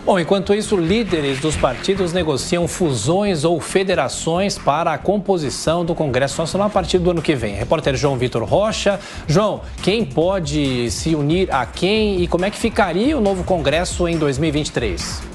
Bom, enquanto isso, líderes dos partidos negociam fusões ou federações para a composição do Congresso Nacional a partir do ano que vem. Repórter João Vitor Rocha. João, quem pode se unir a quem e como é que ficaria o novo Congresso em 2023?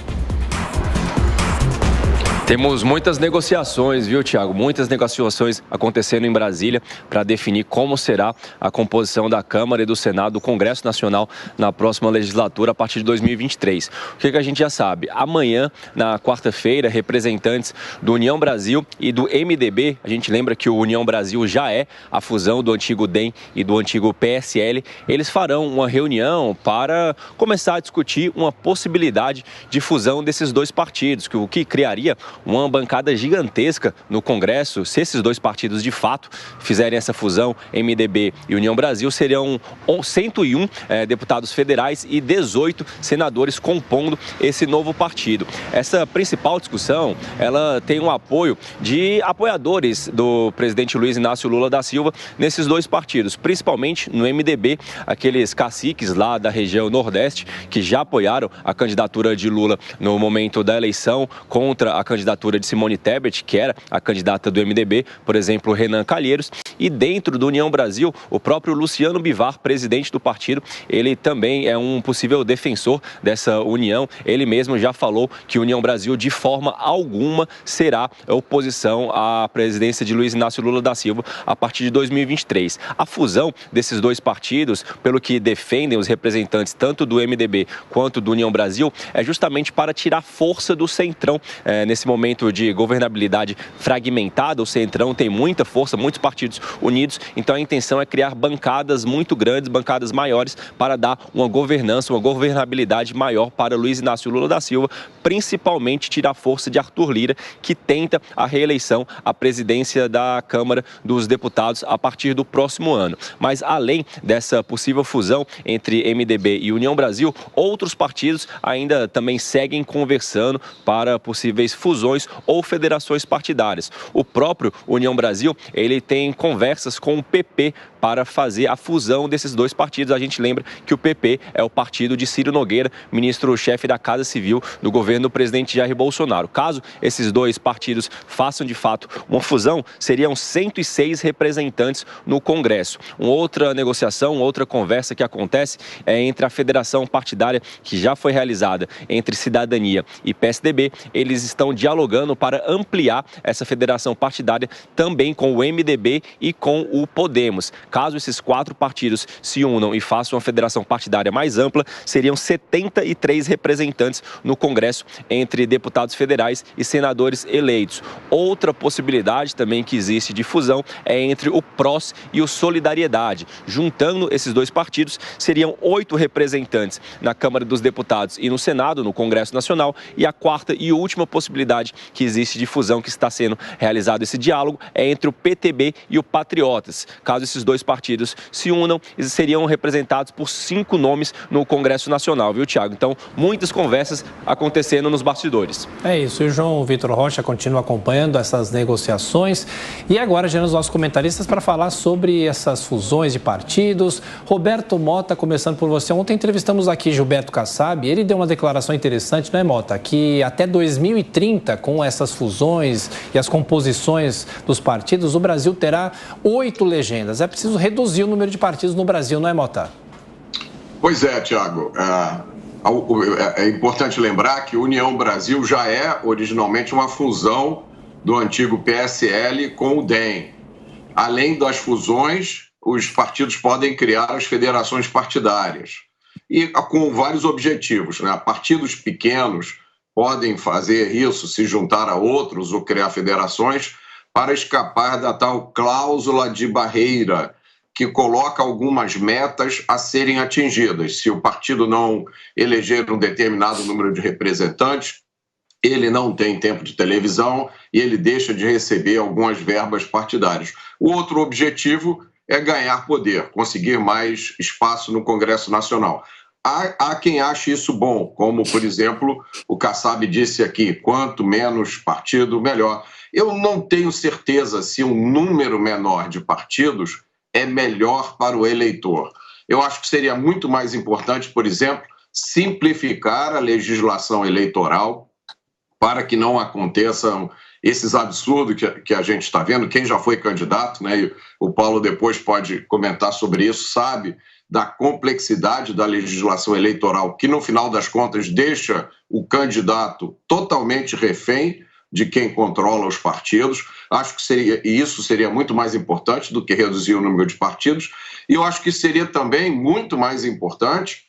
Temos muitas negociações, viu, Thiago? Muitas negociações acontecendo em Brasília para definir como será a composição da Câmara e do Senado do Congresso Nacional na próxima legislatura a partir de 2023. O que a gente já sabe? Amanhã, na quarta-feira, representantes do União Brasil e do MDB, a gente lembra que o União Brasil já é a fusão do antigo DEM e do antigo PSL, eles farão uma reunião para começar a discutir uma possibilidade de fusão desses dois partidos, o que criaria uma bancada gigantesca no Congresso. Se esses dois partidos de fato fizerem essa fusão, MDB e União Brasil, seriam 101 deputados federais e 18 senadores compondo esse novo partido. Essa principal discussão, ela tem um apoio de apoiadores do presidente Luiz Inácio Lula da Silva nesses dois partidos, principalmente no MDB, aqueles caciques lá da região Nordeste que já apoiaram a candidatura de Lula no momento da eleição contra a candidatura de Simone Tebet, que era a candidata do MDB, por exemplo, Renan Calheiros. E dentro do União Brasil, o próprio Luciano Bivar, presidente do partido, ele também é um possível defensor dessa união. Ele mesmo já falou que a União Brasil, de forma alguma, será oposição à presidência de Luiz Inácio Lula da Silva a partir de 2023. A fusão desses dois partidos, pelo que defendem os representantes tanto do MDB quanto do União Brasil, é justamente para tirar força do Centrão. Nesse momento de governabilidade fragmentada, o Centrão tem muita força, muitos partidos unidos, então a intenção é criar bancadas muito grandes, bancadas maiores, para dar uma governança, uma governabilidade maior para Luiz Inácio Lula da Silva, principalmente tirar força de Arthur Lira, que tenta a reeleição à presidência da Câmara dos Deputados a partir do próximo ano. Mas além dessa possível fusão entre MDB e União Brasil, outros partidos ainda também seguem conversando para possíveis fusões ou federações partidárias. O próprio União Brasil, ele tem conversas com o PP para fazer a fusão desses dois partidos. A gente lembra que o PP é o partido de Ciro Nogueira, ministro-chefe da Casa Civil do governo do presidente Jair Bolsonaro. Caso esses dois partidos façam de fato uma fusão, seriam 106 representantes no Congresso. Uma outra negociação, outra conversa que acontece é entre a federação partidária que já foi realizada entre Cidadania e PSDB. Eles estão dialogando para ampliar essa federação partidária também com o MDB e com o Podemos. Caso esses quatro partidos se unam e façam uma federação partidária mais ampla, seriam 73 representantes no Congresso entre deputados federais e senadores eleitos. Outra possibilidade também que existe de fusão é entre o PROS e o Solidariedade. Juntando esses dois partidos, seriam 8 representantes na Câmara dos Deputados e no Senado, no Congresso Nacional. E a quarta e última possibilidade que existe de fusão, que está sendo realizado esse diálogo, é entre o PTB e o Patriotas. Caso esses dois partidos se unam, eles seriam representados por 5 nomes no Congresso Nacional, viu, Thiago? Então, muitas conversas acontecendo nos bastidores. É isso, e o João Vitor Rocha continua acompanhando essas negociações. E agora, já nos nossos comentaristas para falar sobre essas fusões de partidos. Roberto Mota, começando por você. Ontem entrevistamos aqui Gilberto Kassab, ele deu uma declaração interessante, não é, Mota? Que até 2030, com essas fusões e as composições dos partidos, o Brasil terá 8 legendas. É preciso reduzir o número de partidos no Brasil, não é, Mota? Pois é, Thiago. É importante lembrar que a União Brasil já é originalmente uma fusão do antigo PSL com o DEM. Além das fusões, os partidos podem criar as federações partidárias. E com vários objetivos, né? Partidos pequenos podem fazer isso, se juntar a outros ou criar federações para escapar da tal cláusula de barreira, que coloca algumas metas a serem atingidas. Se o partido não eleger um determinado número de representantes, ele não tem tempo de televisão e ele deixa de receber algumas verbas partidárias. O outro objetivo é ganhar poder, conseguir mais espaço no Congresso Nacional. Há quem ache isso bom, como, por exemplo, o Kassab disse aqui, quanto menos partido, melhor. Eu não tenho certeza se um número menor de partidos é melhor para o eleitor. Eu acho que seria muito mais importante, por exemplo, simplificar a legislação eleitoral para que não aconteçam esses absurdos que a gente está vendo. Quem já foi candidato, né, e o Paulo depois pode comentar sobre isso, sabe da complexidade da legislação eleitoral, que no final das contas deixa o candidato totalmente refém de quem controla os partidos. Acho que isso seria muito mais importante do que reduzir o número de partidos, e eu acho que seria também muito mais importante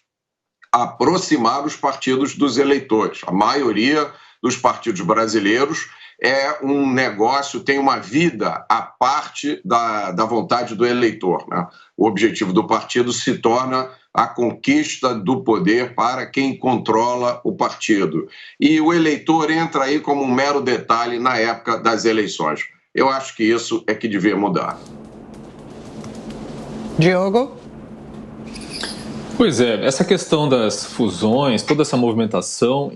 aproximar os partidos dos eleitores. A maioria dos partidos brasileiros é um negócio, tem uma vida à parte da vontade do eleitor, né? O objetivo do partido se torna a conquista do poder para quem controla o partido. E o eleitor entra aí como um mero detalhe na época das eleições. Eu acho que isso é que devia mudar. Diogo? Pois é, essa questão das fusões, toda essa movimentação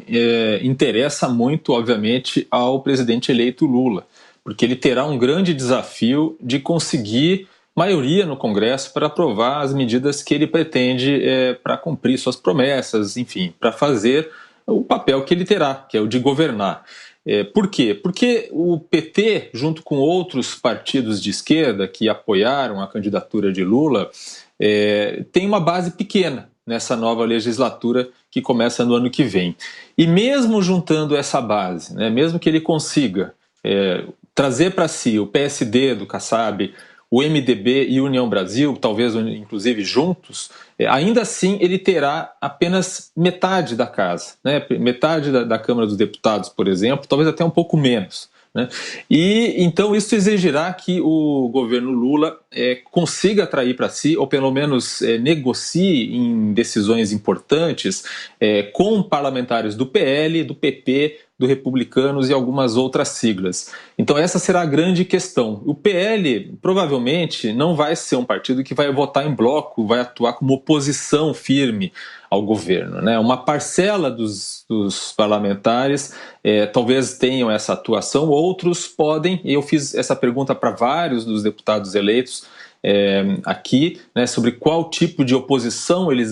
interessa muito, obviamente, ao presidente eleito Lula, porque ele terá um grande desafio de conseguir maioria no Congresso para aprovar as medidas que ele pretende para cumprir suas promessas, enfim, para fazer o papel que ele terá, que é o de governar. Por quê? Porque o PT, junto com outros partidos de esquerda que apoiaram a candidatura de Lula, tem uma base pequena nessa nova legislatura que começa no ano que vem. E mesmo juntando essa base, né, mesmo que ele consiga trazer para si o PSD do Kassab, o MDB e União Brasil, talvez inclusive juntos, ainda assim ele terá apenas metade da casa, né? Metade da Câmara dos Deputados, por exemplo, talvez até um pouco menos, né? E então isso exigirá que o governo Lula consiga atrair para si, ou pelo menos negocie em decisões importantes com parlamentares do PL, do PP, do Republicanos e algumas outras siglas. Então essa será a grande questão. O PL provavelmente não vai ser um partido que vai votar em bloco, vai atuar como oposição firme ao governo, né? Uma parcela dos parlamentares talvez tenham essa atuação, outros podem, e eu fiz essa pergunta para vários dos deputados eleitos aqui, né, sobre qual tipo de oposição eles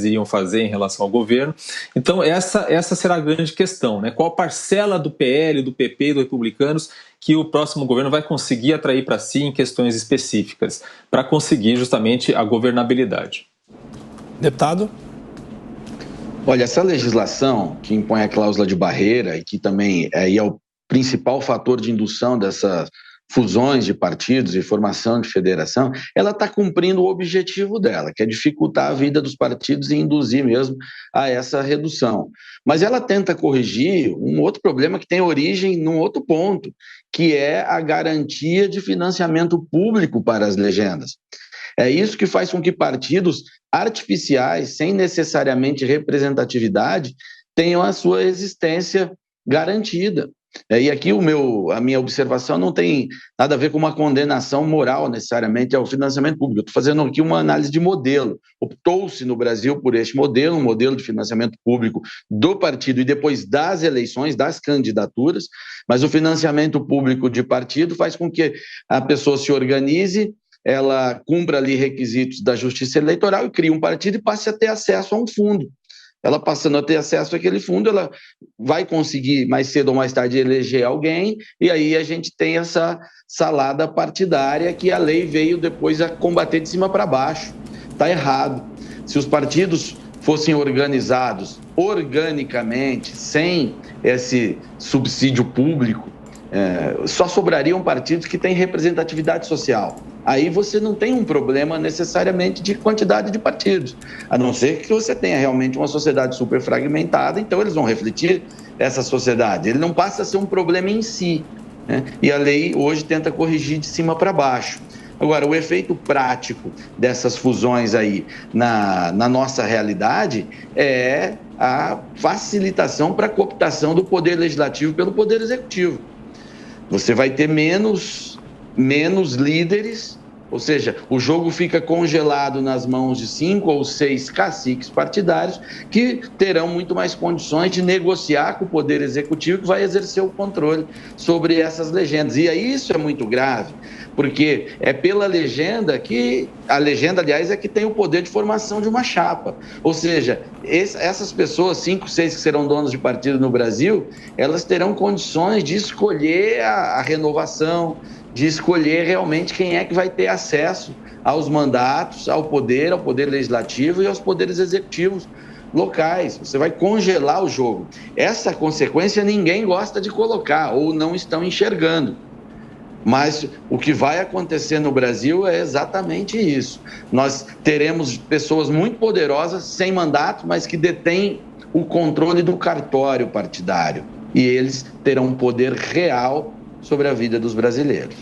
iriam fazer em relação ao governo. Então essa será a grande questão, né? Qual parcela do PL, do PP e do Republicanos que o próximo governo vai conseguir atrair para si em questões específicas, para conseguir justamente a governabilidade. Deputado? Olha, essa legislação que impõe a cláusula de barreira e que também é o principal fator de indução dessas fusões de partidos e formação de federação, ela está cumprindo o objetivo dela, que é dificultar a vida dos partidos e induzir mesmo a essa redução. Mas ela tenta corrigir um outro problema que tem origem num outro ponto, que é a garantia de financiamento público para as legendas. É isso que faz com que partidos artificiais, sem necessariamente representatividade, tenham a sua existência garantida. E aqui a minha observação não tem nada a ver com uma condenação moral necessariamente ao financiamento público. Eu estou fazendo aqui uma análise de modelo. Optou-se no Brasil por este modelo, um modelo de financiamento público do partido e depois das eleições, das candidaturas, mas o financiamento público de partido faz com que a pessoa se organize, ela cumpra ali requisitos da Justiça Eleitoral e cria um partido e passe a ter acesso a um fundo. Ela passando a ter acesso àquele fundo, ela vai conseguir mais cedo ou mais tarde eleger alguém, e aí a gente tem essa salada partidária que a lei veio depois a combater de cima para baixo. Está errado. Se os partidos fossem organizados organicamente, sem esse subsídio público, só sobrariam partidos que têm representatividade social. Aí você não tem um problema necessariamente de quantidade de partidos, a não ser que você tenha realmente uma sociedade super fragmentada, então eles vão refletir essa sociedade. Ele não passa a ser um problema em si, né? E a lei hoje tenta corrigir de cima para baixo. Agora, o efeito prático dessas fusões aí na nossa realidade é a facilitação para a cooptação do poder legislativo pelo poder executivo. Você vai ter menos líderes, ou seja, o jogo fica congelado nas mãos de 5 ou 6 caciques partidários que terão muito mais condições de negociar com o Poder Executivo que vai exercer o controle sobre essas legendas. E aí isso é muito grave, porque é pela legenda que... A legenda, aliás, é que tem o poder de formação de uma chapa. Ou seja, essas pessoas, 5, 6 que serão donos de partido no Brasil, elas terão condições de escolher a renovação, de escolher realmente quem é que vai ter acesso aos mandatos, ao poder legislativo e aos poderes executivos locais. Você vai congelar o jogo. Essa consequência ninguém gosta de colocar ou não estão enxergando. Mas o que vai acontecer no Brasil é exatamente isso. Nós teremos pessoas muito poderosas, sem mandato, mas que detêm o controle do cartório partidário. E eles terão um poder real sobre a vida dos brasileiros.